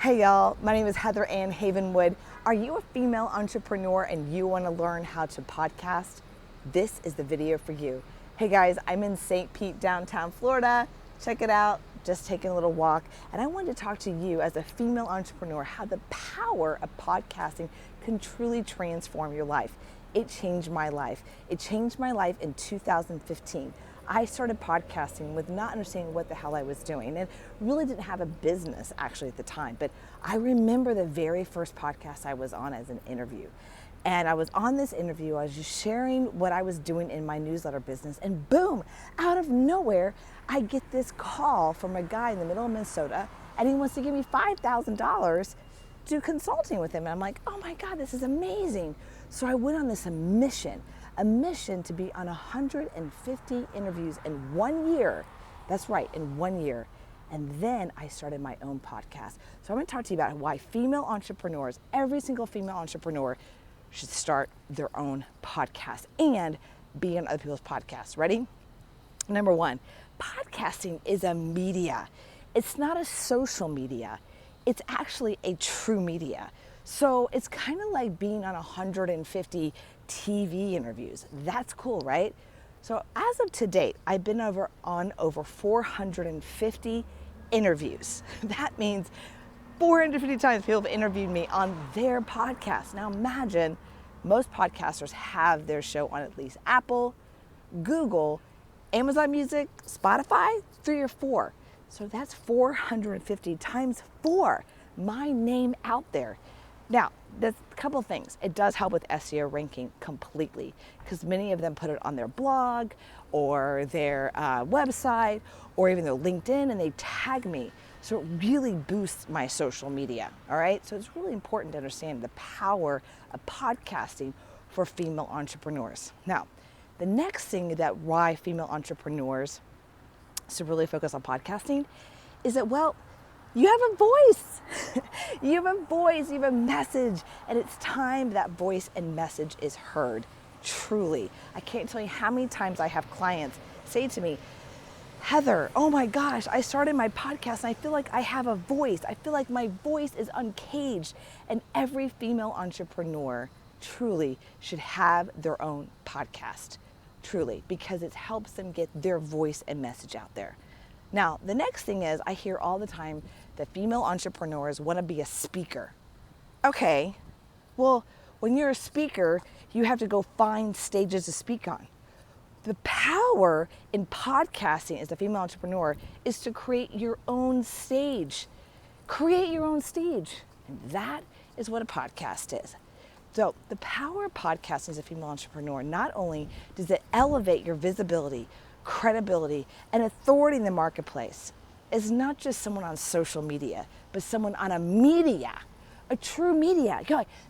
Hey y'all, my name is Heather Ann Havenwood. Are you a female entrepreneur and you want to learn how to podcast? This is the video for you. Hey guys, I'm in St. Pete, downtown Florida. Check it out, just taking a little walk. And I wanted to talk to you as a female entrepreneur how the power of podcasting can truly transform your life. It changed my life. It changed my life in 2015. I started podcasting with not understanding what the hell I was doing and really didn't have a business actually at the time. But I remember the very first podcast I was on as an interview. And I was on this interview, I was just sharing what I was doing in my newsletter business, and boom, out of nowhere, I get this call from a guy in the middle of Minnesota, and he wants to give me $5,000 to do consulting with him. And I'm like, oh my God, this is amazing. So I went on this mission to be on 150 interviews in 1 year. That's right, in 1 year. And then I started my own podcast. So I'm going to talk to you about why female entrepreneurs, every single female entrepreneur, should start their own podcast and be on other people's podcasts. Ready? Number one, podcasting is a media. It's not a social media. It's actually a true media. So it's kind of like being on 150 TV interviews. That's cool, right? So as of to date, I've been on over 450 interviews. That means 450 times people have interviewed me on their podcast. Now imagine most podcasters have their show on at least Apple, Google, Amazon Music, Spotify, 3 or 4. So that's 450 times 4. My name out there. Now, there's a couple things. It does help with SEO ranking completely because many of them put it on their blog or their website or even their LinkedIn, and they tag me. So it really boosts my social media, all right? So it's really important to understand the power of podcasting for female entrepreneurs. Now, the next thing that why female entrepreneurs should really focus on podcasting is that, well, you have a voice. You have a voice, you have a message, and it's time that voice and message is heard, truly. I can't tell you how many times I have clients say to me, Heather, oh my gosh, I started my podcast and I feel like I have a voice. I feel like my voice is uncaged. And every female entrepreneur truly should have their own podcast, truly, because it helps them get their voice and message out there. Now, the next thing is I hear all the time that female entrepreneurs want to be a speaker. Okay, well, when you're a speaker, you have to go find stages to speak on. The power in podcasting as a female entrepreneur is to create your own stage. Create your own stage. And that is what a podcast is. So the power of podcasting as a female entrepreneur, not only does it elevate your visibility, credibility, and authority in the marketplace, is not just someone on social media, but someone on a media, a true media.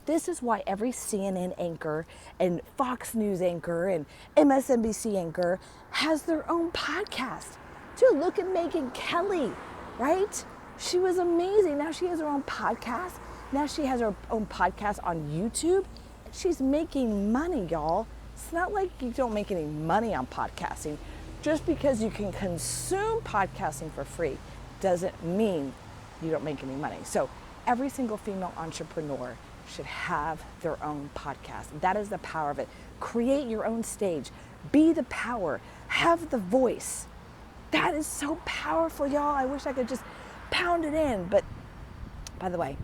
This is why every CNN anchor and Fox News anchor and MSNBC anchor has their own podcast. Dude, look at Megyn Kelly, right? She was amazing. Now she has her own podcast. Now she has her own podcast on YouTube. She's making money, y'all. It's not like you don't make any money on podcasting. Just because you can consume podcasting for free doesn't mean you don't make any money. So every single female entrepreneur should have their own podcast. That is the power of it. Create your own stage. Be the power. Have the voice. That is so powerful, y'all. I wish I could just pound it in. But by the way,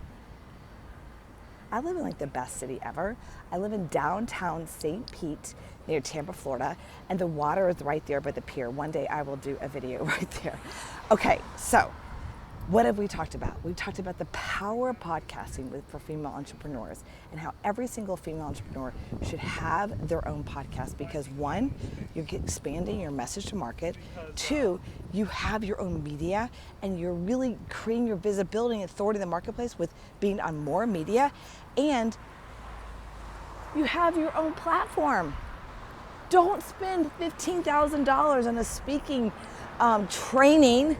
I live in like the best city ever. I live in downtown St. Pete near Tampa, Florida, and the water is right there by the pier. One day I will do a video right there. Okay, so what have we talked about? We've talked about the power of podcasting for female entrepreneurs and how every single female entrepreneur should have their own podcast because 1, you're expanding your message to market. 2, you have your own media and you're really creating your visibility and authority in the marketplace with being on more media, and you have your own platform. Don't spend $15,000 on a speaking training.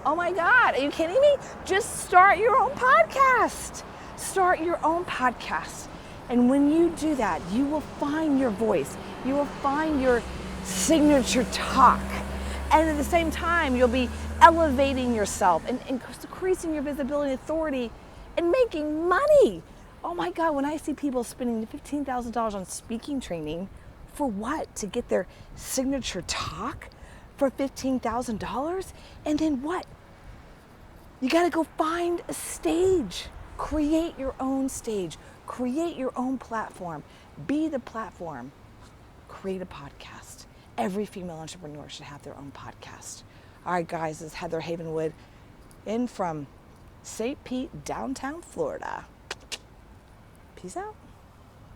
Oh my God, are you kidding me? Just start your own podcast. Start your own podcast. And when you do that, you will find your voice. You will find your signature talk. And at the same time, you'll be elevating yourself and increasing your visibility and authority and making money. Oh my God, when I see people spending $15,000 on speaking training, for what? To get their signature talk for $15,000? And then what? You gotta go find a stage. Create your own stage. Create your own platform. Be the platform. Create a podcast. Every female entrepreneur should have their own podcast. All right, guys, this is Heather Havenwood in from St. Pete, downtown Florida. Peace out.